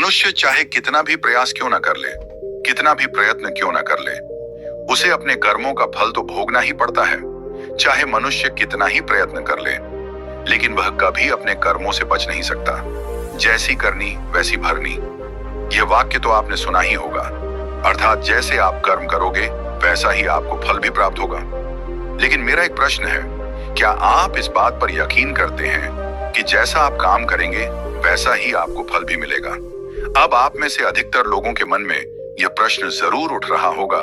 मनुष्य चाहे कितना भी प्रयास क्यों ना कर ले, कितना भी प्रयत्न क्यों ना कर ले, उसे अपने कर्मों का फल तो भोगना ही पड़ता है। चाहे मनुष्य कितना ही प्रयत्न कर ले, लेकिन वह कभी अपने कर्मों से बच नहीं सकता। जैसी करनी वैसी भरनी, यह वाक्य तो आपने सुना ही होगा। अर्थात जैसे आप कर्म करोगे वैसा ही आपको फल भी प्राप्त होगा। लेकिन मेरा एक प्रश्न है, क्या आप इस बात पर यकीन करते हैं कि जैसा आप काम करेंगे वैसा ही आपको फल भी मिलेगा? अब आप में से अधिकतर लोगों के मन में यह प्रश्न जरूर उठ रहा होगा,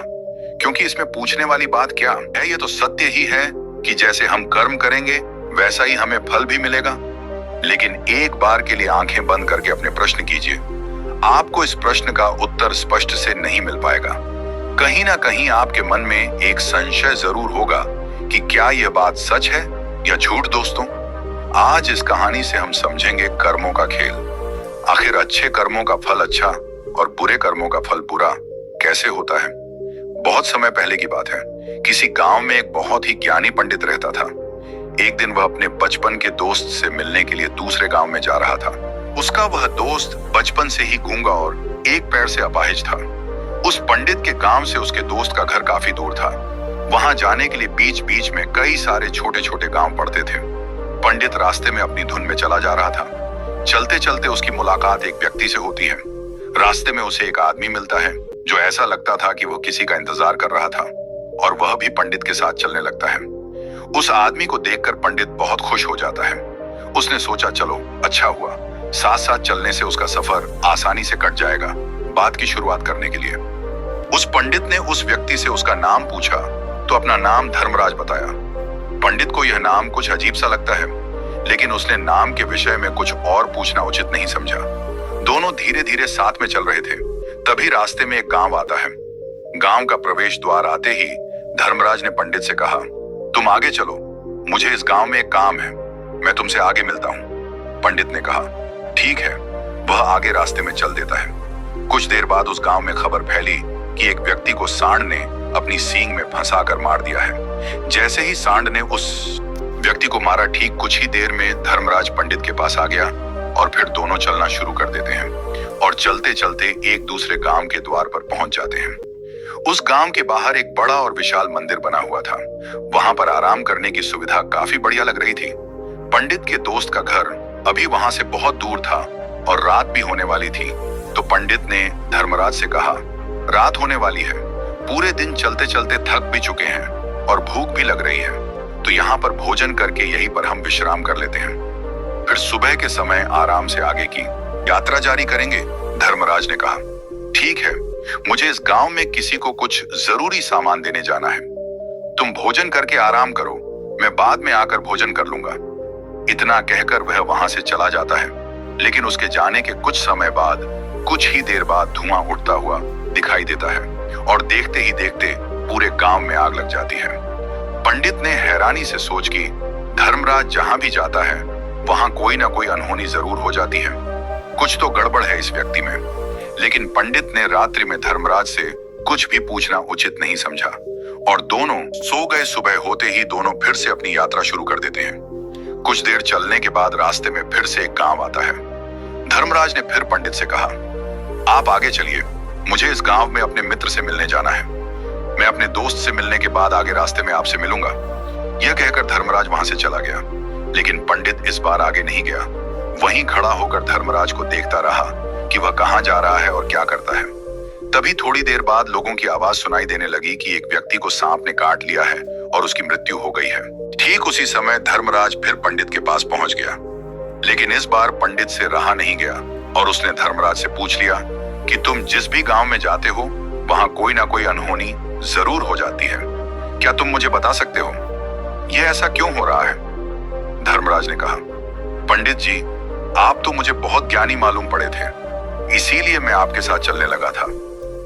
क्योंकि इसमें पूछने वाली बात क्या है? यह तो सत्य ही है कि जैसे हम कर्म करेंगे वैसा ही हमें फल भी मिलेगा। लेकिन एक बार के लिए आंखें बंद करके अपने प्रश्न कीजिए। आपको इस प्रश्न का उत्तर स्पष्ट से नहीं मिल पाएगा। कहीं ना कहीं आपके मन में एक संशय जरूर होगा कि क्या यह बात सच है या झूठ। दोस्तों, आज इस कहानी से हम समझेंगे कर्मों का खेल। आखिर अच्छे कर्मों का फल अच्छा और बुरे कर्मों का फल बुरा कैसे होता है। बहुत समय पहले की बात है, किसी गांव में एक बहुत ही ज्ञानी पंडित रहता था। एक दिन वह अपने बचपन के दोस्त से मिलने के लिए दूसरे गांव में जा रहा था। उसका वह दोस्त बचपन से ही गूंगा और एक पैर से अपाहिज था। उस पंडित के गांव से उसके दोस्त का घर काफी दूर था। वहां जाने के लिए बीच बीच में कई सारे छोटे छोटे गांव पड़ते थे। पंडित रास्ते में अपनी धुन में चला जा रहा था। चलते चलते उसकी मुलाकात एक व्यक्ति से होती है। रास्ते में उसे एक आदमी मिलता है जो ऐसा लगता था कि वो किसी का इंतजार कर रहा था, और वह भी पंडित के साथ चलने लगता है। उस आदमी को देखकर पंडित बहुत खुश हो जाता है। उसने सोचा, चलो अच्छा हुआ, साथ साथ चलने से उसका सफर आसानी से कट जाएगा। बात की शुरुआत करने के लिए उस पंडित ने उस व्यक्ति से उसका नाम पूछा तो अपना नाम धर्मराज बताया। पंडित को यह नाम कुछ अजीब सा लगता है, लेकिन उसने नाम के विषय में कुछ और पूछना उचित नहीं समझा। दोनों धीरे धीरे साथ में चल रहे थे। तभी रास्ते में एक गांव आता है। गांव का प्रवेश द्वार आते ही धर्मराज ने पंडित से कहा, तुम आगे चलो, मुझे इस गांव में एक काम है, मैं तुमसे आगे मिलता हूं। पंडित ने कहा, ठीक है। वह आगे रास्ते में चल देता है। कुछ देर बाद उस गांव में खबर फैली कि एक व्यक्ति को सांड ने अपनी सींग में फंसाकर मार दिया है। जैसे ही सांड ने उस व्यक्ति को मारा, ठीक कुछ ही देर में धर्मराज पंडित के पास आ गया और फिर दोनों चलना शुरू कर देते हैं और चलते चलते एक दूसरे गांव के द्वार पर पहुंच जाते हैं। उस गांव के बाहर एक बड़ा और विशाल मंदिर बना हुआ था। वहां पर आराम करने की सुविधा काफी बढ़िया लग रही थी। पंडित के दोस्त का घर अभी वहां से बहुत दूर था और रात भी होने वाली थी। तो पंडित ने धर्मराज से कहा, रात होने वाली है, पूरे दिन चलते चलते थक भी चुके हैं और भूख भी लग रही है, तो यहाँ पर भोजन करके यहीं पर हम विश्राम कर लेते हैं, फिर सुबह के समय आराम से आगे की यात्रा जारी करेंगे। धर्मराज ने कहा, ठीक है, मुझे इस गांव में किसी को कुछ जरूरी सामान देने जाना है। तुम भोजन करके आराम करो, मैं बाद में आकर भोजन कर लूंगा। इतना कहकर वह वहां से चला जाता है। लेकिन उसके जाने के कुछ समय बाद, कुछ ही देर बाद धुआं उठता हुआ दिखाई देता है और देखते ही देखते पूरे गांव में आग लग जाती है। पंडित ने हैरानी से सोच की, धर्मराज जहां भी जाता है वहां कोई ना कोई अनहोनी जरूर हो जाती है, कुछ तो गड़बड़ है इस व्यक्ति में। लेकिन पंडित ने रात्रि में धर्मराज से कुछ भी पूछना उचित नहीं समझा और दोनों सो गए। सुबह होते ही दोनों फिर से अपनी यात्रा शुरू कर देते हैं। कुछ देर चलने के बाद रास्ते में फिर से एक गांव आता है। धर्मराज ने फिर पंडित से कहा, आप आगे चलिए, मुझे इस गांव में अपने मित्र से मिलने जाना है। मैं अपने दोस्त से मिलने के बाद आगे रास्ते में आपसे मिलूंगा। यह कहकर धर्मराज वहां से चला गया। लेकिन पंडित इस बार आगे नहीं गया। वहीं खड़ा होकर धर्मराज को देखता रहा कि वह कहां जा रहा है और क्या करता है। तभी थोड़ी देर बाद लोगों की आवाज सुनाई देने लगी कि एक व्यक्ति को सांप ने काट लिया है और उसकी मृत्यु हो गई है। ठीक उसी समय धर्मराज फिर पंडित के पास पहुंच गया। लेकिन इस बार पंडित से रहा नहीं गया और उसने धर्मराज से पूछ लिया कि तुम जिस भी गांव में जाते हो वहां कोई ना कोई अनहोनी जरूर हो जाती है, क्या तुम मुझे बता सकते हो यह ऐसा क्यों हो रहा है? धर्मराज ने कहा, पंडित जी, आप तो मुझे बहुत ज्ञानी मालूम पड़े थे, इसीलिए मैं आपके साथ चलने लगा था,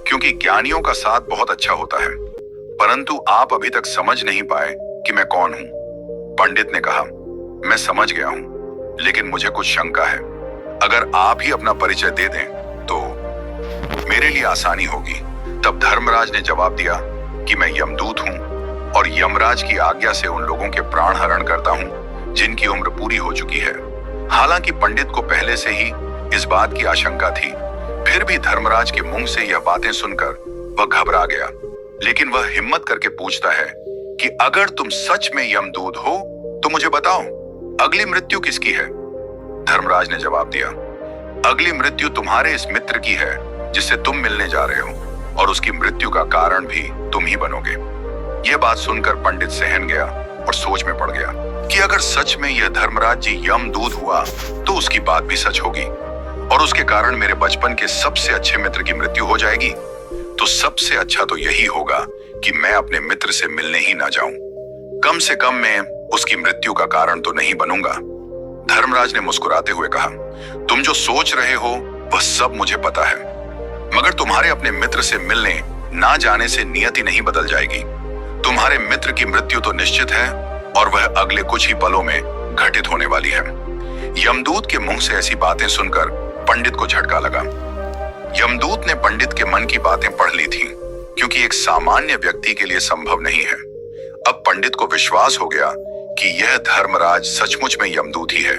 क्योंकि ज्ञानियों का साथ बहुत अच्छा होता है, परंतु आप अभी तक समझ नहीं पाए कि मैं कौन हूं। पंडित ने कहा, मैं समझ गया हूं, लेकिन मुझे कुछ शंका है। अगर आप ही अपना परिचय दे दें तो मेरे लिए आसानी होगी। तब धर्मराज ने जवाब दिया कि मैं यमदूत हूं और यमराज की आज्ञा से उन लोगों के प्राण हरण करता हूं जिनकी उम्र पूरी हो चुकी है। हालांकि पंडित को पहले से ही इस बात की आशंका थी फिर भी धर्मराज के मुंह से यह बातें सुनकर वह घबरा गया, लेकिन वह हिम्मत करके पूछता है कि अगर तुम सच में यमदूत हो तो मुझे बताओ, अगली मृत्यु किसकी है? धर्मराज ने जवाब दिया, अगली मृत्यु तुम्हारे इस मित्र की है जिससे तुम मिलने जा रहे हो, और उसकी मृत्यु का कारण भी तुम ही बनोगे। यह बात सुनकर पंडित सहन गया और सोच में पड़ गया कि अगर सच में यह धर्मराज जी यमदूत हुआ तो उसकी बात भी सच होगी, और उसके कारण मेरे बचपन के सबसे अच्छे मित्र की मृत्यु हो जाएगी। तो सबसे अच्छा तो यही होगा कि मैं अपने मित्र से मिलने ही ना जाऊं। कम से कम मैं उसकी मृत्यु का कारण तो नहीं बनूंगा। धर्मराज ने मुस्कुराते हुए कहा, तुम जो सोच रहे हो वह सब मुझे पता है, मगर तुम्हारे अपने मित्र से मिलने ना जाने से नियति नहीं बदल जाएगी। तुम्हारे मित्र की मृत्यु तो निश्चित है, और वह अगले कुछ ही पलों में घटित होने वाली है। यमदूत के मुंह से ऐसी बातें सुनकर पंडित को झटका लगा। यमदूत ने पंडित के मन की बातें पढ़ ली थी, क्योंकि एक सामान्य व्यक्ति के लिए संभव नहीं है। अब पंडित को विश्वास हो गया कि यह धर्मराज सचमुच में यमदूत ही है।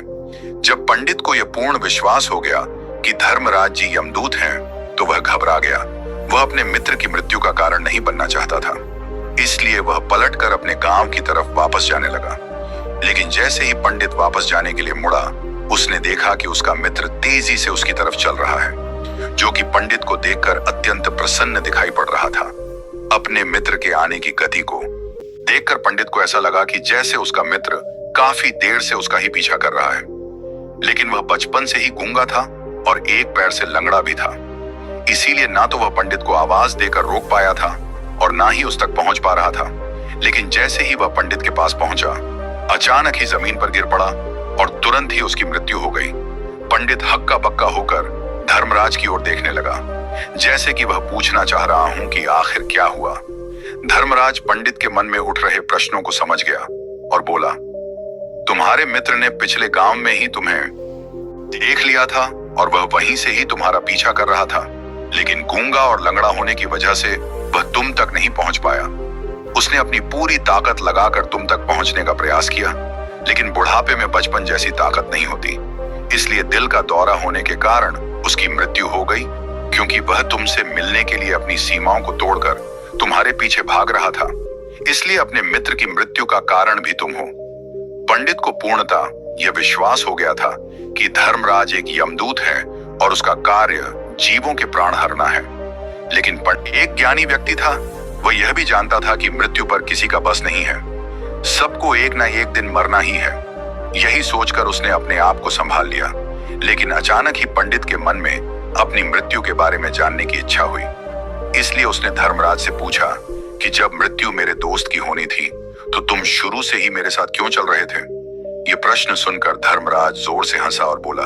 जब पंडित को यह पूर्ण विश्वास हो गया कि धर्मराज जी यमदूत हैं, तो वह घबरा गया। वह अपने मित्र की मृत्यु का कारण नहीं बनना चाहता था, इसलिए वह पलटकर अपने गांव की तरफ वापस जाने लगा। लेकिन जैसे ही पंडित वापस जाने के लिए मुड़ा, उसने देखा कि उसका मित्र तेजी से उसकी तरफ चल रहा है, जो कि पंडित को देखकर अत्यंत प्रसन्न दिखाई पड़ रहा था। अपने मित्र के आने की गति को देखकर पंडित को ऐसा लगा कि जैसे उसका मित्र काफी देर से उसका ही पीछा कर रहा है। लेकिन वह बचपन से ही गूंगा था और एक पैर से लंगड़ा भी था, इसीलिए ना तो वह पंडित को आवाज देकर रोक पाया था और ना ही उस तक पहुंच पा रहा था। लेकिन जैसे ही वह पंडित के पास पहुंचा, अचानक ही जमीन पर गिर पड़ा और तुरंत ही उसकी मृत्यु हो गई। पंडित हक्का बक्का होकर धर्मराज की ओर देखने लगा, जैसे कि वह पूछना चाह रहा हूं कि आखिर क्या हुआ। धर्मराज पंडित के मन में उठ रहे प्रश्नों को समझ गया और बोला, तुम्हारे मित्र ने पिछले गांव में ही तुम्हें देख लिया था और वह वहीं से ही तुम्हारा पीछा कर रहा था, लेकिन गूंगा और लंगड़ा होने की वजह से वह तुम तक नहीं पहुंच पाया। उसने अपनी पूरी ताकत लगाकर तुम तक पहुंचने का प्रयास किया, लेकिन बुढ़ापे में बचपन जैसी ताकत नहीं होती, इसलिए दिल का दौरा होने के कारण उसकी मृत्यु हो गई, क्योंकि वह तुमसे मिलने के लिए अपनी सीमाओं को तोड़कर तुम्हारे पीछे भाग रहा था। इसलिए अपने मित्र की मृत्यु का कारण भी तुम हो। पंडित को पूर्णतः यह विश्वास हो गया था कि धर्मराज एक यमदूत है और उसका कार्य जीवों के प्राण हरना है। लेकिन एक ज्ञानी व्यक्ति था, वह यह भी जानता था कि मृत्यु पर किसी का बस नहीं है, सबको एक ना एक दिन मरना ही है। यही सोचकर उसने अपने आप को संभाल लिया। लेकिन अचानक ही पंडित के मन में अपनी मृत्यु के बारे में जानने की इच्छा हुई, इसलिए उसने धर्मराज से पूछा कि जब मृत्यु मेरे दोस्त की होनी थी तो तुम शुरू से ही मेरे साथ क्यों चल रहे थे? ये प्रश्न सुनकर धर्मराज जोर से हंसा और बोला,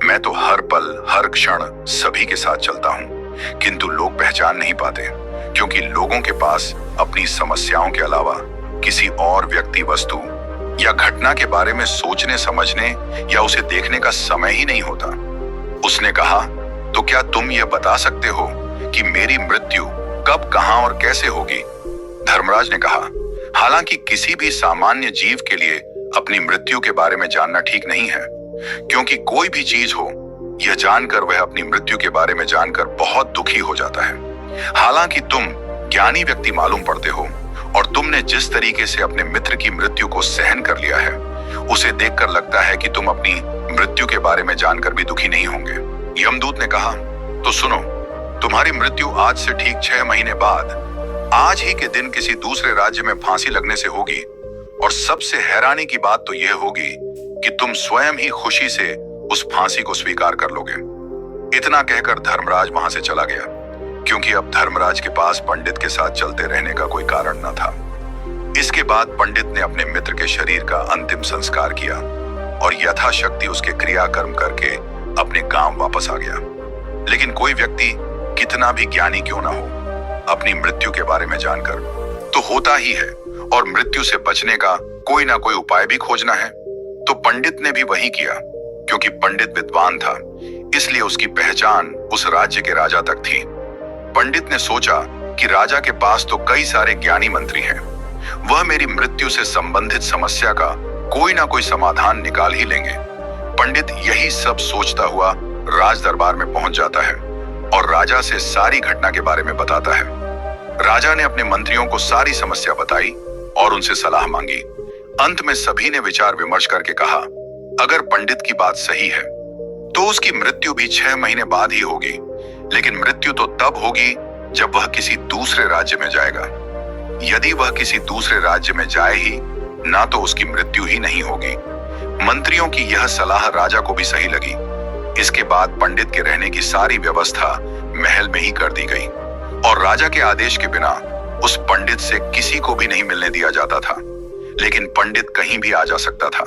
मैं तो हर पल हर क्षण सभी के साथ चलता हूँ, किंतु लोग पहचान नहीं पाते, क्योंकि लोगों के पास अपनी समस्याओं के अलावा किसी और व्यक्ति, वस्तु या घटना के बारे में सोचने समझने या उसे देखने का समय ही नहीं होता। उसने कहा, तो क्या तुम यह बता सकते हो कि मेरी मृत्यु कब, कहां और कैसे होगी? धर्मराज ने कहा, हालांकि किसी भी सामान्य जीव के लिए अपनी मृत्यु के बारे में जानना ठीक नहीं है, क्योंकि कोई भी चीज हो, यह जानकर वह अपनी मृत्यु के बारे में जानकर बहुत दुखी हो जाता है। हालांकि तुम ज्ञानी व्यक्ति मालूम पड़ते हो और तुमने जिस तरीके से अपने मित्र की मृत्यु को सहन कर लिया है, उसे देखकर लगता है कि तुम अपनी मृत्यु के बारे में जानकर भी दुखी नहीं होंगे। यमदूत ने कहा, तो सुनो, तुम्हारी मृत्यु आज से ठीक 6 महीने बाद आज ही के दिन किसी दूसरे राज्य में फांसी लगने से होगी, और सबसे हैरानी की बात तो यह होगी कि तुम स्वयं ही खुशी से उस फांसी को स्वीकार कर लोगे। इतना कहकर धर्मराज वहां से चला गया, क्योंकि अब धर्मराज के पास पंडित के साथ चलते रहने का कोई कारण न था। इसके बाद पंडित ने अपने मित्र के शरीर का अंतिम संस्कार किया और यथाशक्ति उसके क्रियाकर्म करके अपने गांव वापस आ गया। लेकिन कोई व्यक्ति कितना भी ज्ञानी क्यों ना हो, अपनी मृत्यु के बारे में जानकर तो होता ही है, और मृत्यु से बचने का कोई ना कोई उपाय भी खोजना है। तो पंडित ने भी वही किया, क्योंकि पंडित विद्वान था, इसलिए उसकी पहचान उस राज्य के राजा तक थी। पंडित ने सोचा कि राजा के पास तो कई सारे ज्ञानी मंत्री हैं, वह मेरी मृत्यु से संबंधित समस्या का कोई ना कोई समाधान निकाल ही लेंगे। पंडित यही सब सोचता हुआ राज दरबार में पहुंच जाता है और राजा से सारी घटना के बारे में बताता है। राजा ने अपने मंत्रियों को सारी समस्या बताई और उनसे सलाह मांगी। अंत में सभी ने विचार विमर्श करके कहा, अगर पंडित की बात सही है तो उसकी मृत्यु भी 6 महीने बाद ही होगी, लेकिन मृत्यु तो तब होगी जब वह किसी दूसरे राज्य में जाएगा। यदि वह किसी दूसरे राज्य में जाए ही ना तो उसकी मृत्यु ही नहीं होगी। मंत्रियों की यह सलाह राजा को भी सही लगी। इसके बाद पंडित के रहने की सारी व्यवस्था महल में ही कर दी गई और राजा के आदेश के बिना उस पंडित से किसी को भी नहीं मिलने दिया जाता था। लेकिन पंडित कहीं भी आ जा सकता था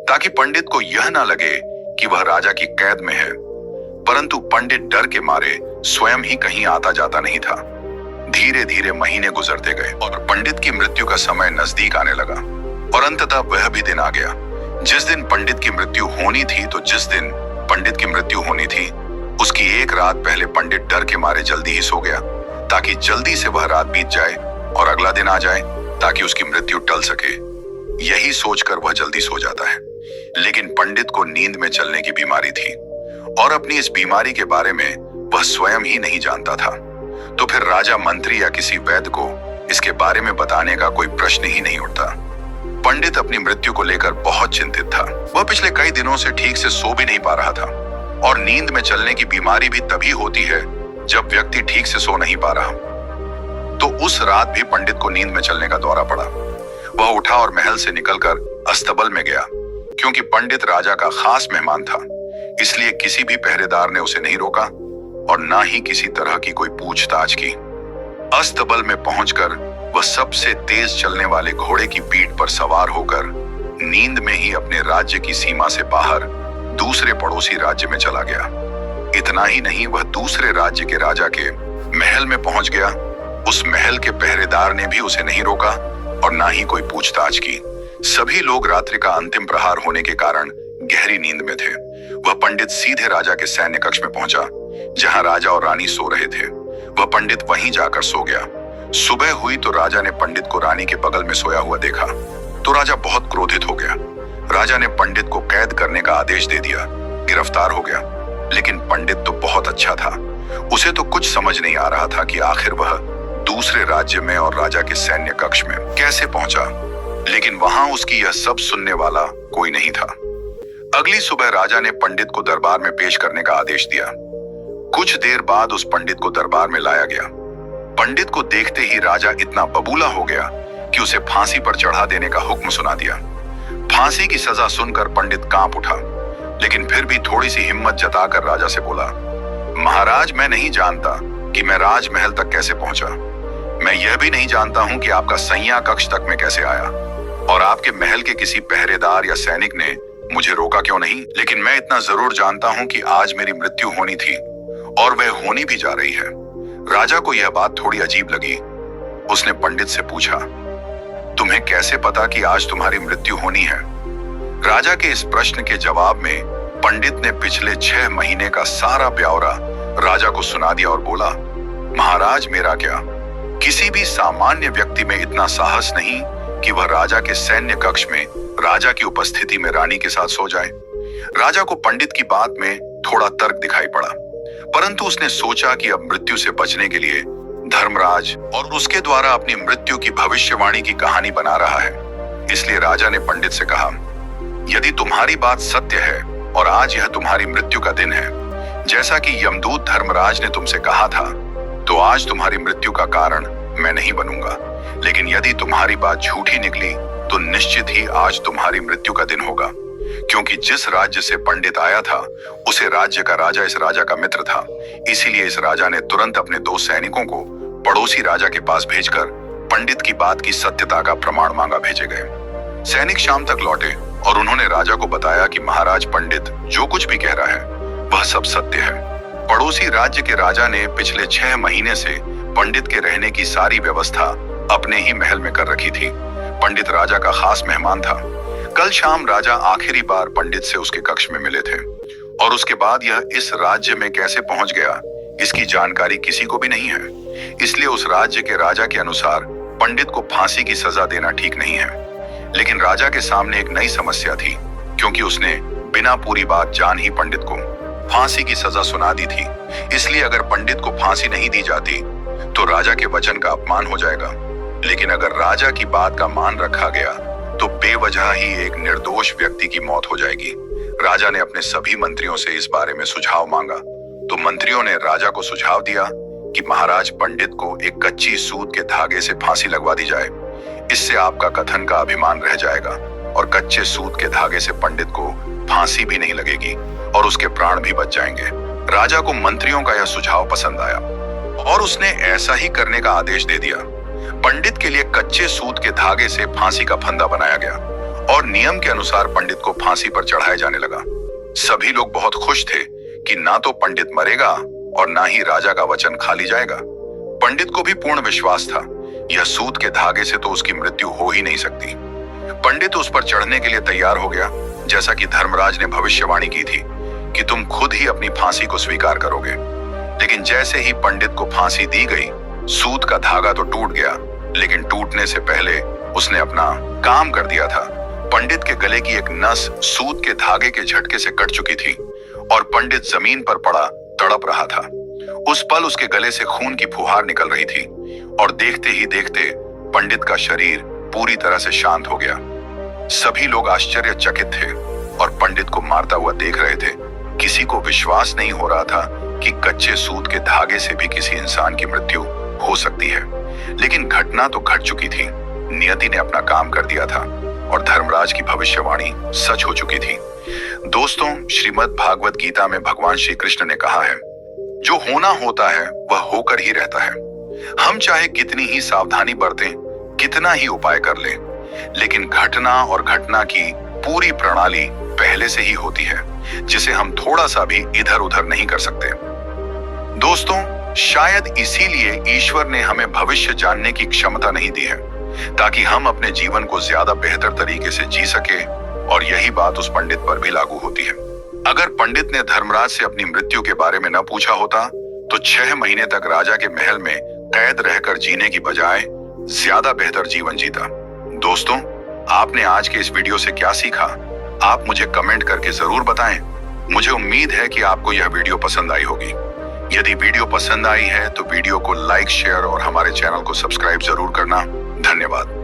ताकि पंडित को यह ना लगे कि वह राजा की कैद में है। परंतु पंडित डर के मारे स्वयं ही कहीं आता जाता नहीं था। धीरे धीरे महीने गुजरते गए और पंडित की मृत्यु का समय नजदीक आने लगा और अंततः वह भी दिन आ गया जिस दिन पंडित की मृत्यु होनी थी। तो जिस दिन पंडित की मृत्यु होनी थी उसकी एक रात पहले पंडित डर के मारे जल्दी ही सो गया ताकि जल्दी से वह रात बीत जाए और अगला दिन आ जाए ताकि उसकी मृत्यु टल सके। यही सोचकर वह जल्दी सो जाता है। लेकिन पंडित को नींद में चलने की बीमारी थी और अपनी इस बीमारी के बारे में वह स्वयं ही नहीं जानता था। तो फिर राजा, मंत्री या किसी वैद्य को इसके बारे में बताने का कोई प्रश्न ही नहीं उठता। पंडित अपनी मृत्यु को लेकर बहुत चिंतित था। वह पिछले कई दिनों से ठीक से सो भी नहीं पा रहा था और नींद में चलने की बीमारी भी तभी होती है जब व्यक्ति ठीक से सो नहीं पा रहा। तो उस रात भी पंडित को नींद में चलने का दौरा पड़ा। वह उठा और महल से निकलकर अस्तबल में गया। क्योंकि पंडित राजा का खास मेहमान था, इसलिए किसी भी पहरेदार ने उसे नहीं रोका और ना ही किसी तरह की कोई पूछताछ की। अस्तबल में पहुंचकर वह सबसे तेज चलने वाले घोड़े की पीठ पर सवार होकर नींद में ही अपने राज्य की सीमा से बाहर दूसरे पड़ोसी राज्य में चला गया। इतना ही नहीं, वह दूसरे राज्य के राजा के महल में पहुंच गया। उस महल के पहरेदार ने भी उसे नहीं रोका और ना ही कोई पूछताछ की। सभी लोग रात्रि का अंतिम प्रहार होने के कारण गहरी नींद में थे। वह पंडित सीधे राजा के सैन्य कक्ष में पहुंचा जहां राजा और रानी सो रहे थे। वह पंडित वहीं जाकर सो गया। सुबह हुई तो राजा ने पंडित को रानी के बगल में सोया हुआ देखा तो राजा बहुत क्रोधित हो गया। राजा ने पंडित को कैद करने का आदेश दे दिया, गिरफ्तार हो गया। लेकिन पंडित तो बहुत अच्छा था। उसे तो कुछ समझ नहीं आ रहा था कि आखिर वह दूसरे राज्य में और राजा के सैन्य कक्ष में कैसे पहुंचा। लेकिन वहां उसकी यह सब सुनने वाला कोई नहीं था। अगली सुबह राजा ने पंडित को दरबार में पेश करने का आदेश दिया। कुछ देर बाद उस पंडित को दरबार में लाया गया। पंडित को देखते ही राजा इतना बबूला हो गया कि उसे फांसी पर चढ़ा देने का हुक्म सुना दिया। फांसी की सजा सुनकर पंडित कांप उठा, लेकिन फिर भी थोड़ी सी हिम्मत जताकर राजा से बोला, महाराज, मैं नहीं जानता कि मैं राजमहल तक कैसे पहुंचा। मैं यह भी नहीं जानता हूं कि आपका सैया कक्ष तक में कैसे आया और आपके महल के किसी पहरेदार या सैनिक ने मुझे रोका क्यों नहीं। लेकिन मैं इतना जरूर जानता हूं कि आज मेरी मृत्यु होनी थी और वह होनी भी जा रही है। राजा को यह बात थोड़ी अजीब लगी। उसने पंडित से पूछा, तुम्हें कैसे पता कि आज तुम्हारी मृत्यु होनी है? राजा के इस प्रश्न के जवाब में पंडित ने पिछले 6 महीने का सारा ब्यौरा राजा को सुना दिया और बोला, महाराज, मेरा क्या, किसी भी सामान्य व्यक्ति में इतना साहस नहीं कि वह राजा के सैन्य कक्ष में राजा की उपस्थिति में रानी के साथ सो जाए। राजा को पंडित की बात में थोड़ा तर्क दिखाई पड़ा, परंतु उसने सोचा कि अब मृत्यु से बचने के लिए धर्मराज और उसके द्वारा अपनी मृत्यु की भविष्यवाणी की कहानी बना रहा है। इसलिए राजा ने पंडित से कहा, यदि तुम्हारी बात सत्य है और आज यह तुम्हारी मृत्यु का दिन है, जैसा कि यमदूत धर्मराज ने तुमसे कहा था, तो आज तुम्हारी मृत्यु का कारण मैं नहीं बनूंगा। लेकिन यदि तुम्हारी बात झूठी निकली तो निश्चित ही आज तुम्हारी मृत्यु का दिन होगा, क्योंकि जिस राज्य से पंडित आया था उसे राज्य का राजा इस राजा का मित्र था। इसीलिए इस राजा ने तुरंत अपने 2 सैनिकों को पड़ोसी राजा के पास भेजकर पंडित की बात की सत्यता का प्रमाण मांगा भेजे गए। सैनिक शाम तक लौटे और उन्होंने राजा को बताया कि महाराज, पंडित जो कुछ भी कह रहा है वह सब सत्य है। पड़ोसी राज्य के राजा ने पिछले 6 महीने से पंडित के रहने की सारी व्यवस्था अपने ही महल में कर रखी थी। पंडित राजा का खास मेहमान था। कल शाम राजा आखिरी बार पंडित से उसके कक्ष में मिले थे और उसके बाद यह इस राज्य में कैसे पहुंच गया इसकी जानकारी किसी को भी नहीं है। इसलिए उस राज्य के राजा के अनुसार पंडित को फांसी की सजा देना ठीक नहीं है। लेकिन राजा के सामने एक नई समस्या थी, क्योंकि उसने बिना पूरी बात जान ही पंडित को फांसी की सजा सुना दी थी। इसलिए अगर पंडित को फांसी नहीं दी जाती तो राजा के वचन का अपमान हो जाएगा। लेकिन अगर राजा की बात का मान रखा गया तो बेवजह ही एक निर्दोष व्यक्ति की मौत हो जाएगी। राजा ने अपने सभी मंत्रियों से इस बारे में सुझाव मांगा तो मंत्रियों ने राजा को सुझाव दिया कि महाराज, पंडित को एक कच्ची सूत के धागे से फांसी लगवा दी जाए। इससे आपका कथन का अभिमान रह जाएगा और कच्चे सूत के धागे से पंडित को फांसी भी नहीं लगेगी और उसके प्राण भी बच जाएंगे। राजा को मंत्रियों का यह सुझाव पसंद आया और उसने ऐसा ही करने का आदेश दे दिया। पंडित के लिए कच्चे सूत के धागे से फांसी का फंदा बनाया गया और नियम के अनुसार पंडित को फांसी पर चढ़ाया जाने लगा। सभी लोग बहुत खुश थे कि ना तो पंडित मरेगा और ना ही राजा का वचन खाली जाएगा। पंडित को भी पूर्ण विश्वास था, यह सूत के धागे से तो उसकी मृत्यु हो ही नहीं सकती। पंडित उस पर चढ़ने के लिए तैयार हो गया, जैसा कि धर्मराज ने भविष्यवाणी की थी कि तुम खुद ही अपनी फांसी को स्वीकार करोगे। लेकिन जैसे ही पंडित को फांसी दी गई, सूत का धागा तो टूट गया, लेकिन टूटने से पहले उसने अपना काम कर दिया था। पंडित के गले की एक नस सूत के धागे के झटके से कट चुकी थी और पंडित जमीन पर पड़ा तड़प रहा था। उस पल उसके गले से खून की फुहार निकल रही थी और देखते ही देखते पंडित का शरीर पूरी तरह से शांत हो गया। सभी लोग आश्चर्यचकित थे और पंडित को मारता हुआ देख रहे थे। किसी को विश्वास नहीं हो रहा था कि कच्चे सूत के धागे से भी किसी इंसान की मृत्यु हो सकती है। लेकिन घटना तो घट चुकी थी, नियति ने अपना काम कर दिया था और धर्मराज की भविष्यवाणी सच हो चुकी थी। दोस्तों, श्रीमद् भागवत गीता में भगवान श्री कृष्ण ने कहा है, जो होना होता है वह होकर ही रहता है। हम चाहे कितनी ही सावधानी बरतें, कितना ही उपाय कर लें, लेकिन घटना और घटना की पूरी प्रणाली पहले से ही होती है, जिसे हम थोड़ा सा भी इधर उधर नहीं कर सकते। दोस्तों, शायद इसीलिए ईश्वर ने हमें भविष्य जानने की क्षमता नहीं दी है, ताकि हम अपने जीवन को ज्यादा बेहतर तरीके से जी सके। और यही बात उस पंडित पर भी लागू होती है। अगर पंडित ने धर्मराज से अपनी मृत्यु के बारे में न पूछा होता तो 6 महीने तक राजा के महल में कैद रहकर जीने की बजाय ज्यादा बेहतर जीवन जीता। दोस्तों, आपने आज के इस वीडियो से क्या सीखा? आप मुझे कमेंट करके जरूर बताएं। मुझे उम्मीद है कि आपको यह वीडियो पसंद आई होगी। यदि वीडियो पसंद आई है तो वीडियो को लाइक, शेयर और हमारे चैनल को सब्सक्राइब जरूर करना। धन्यवाद।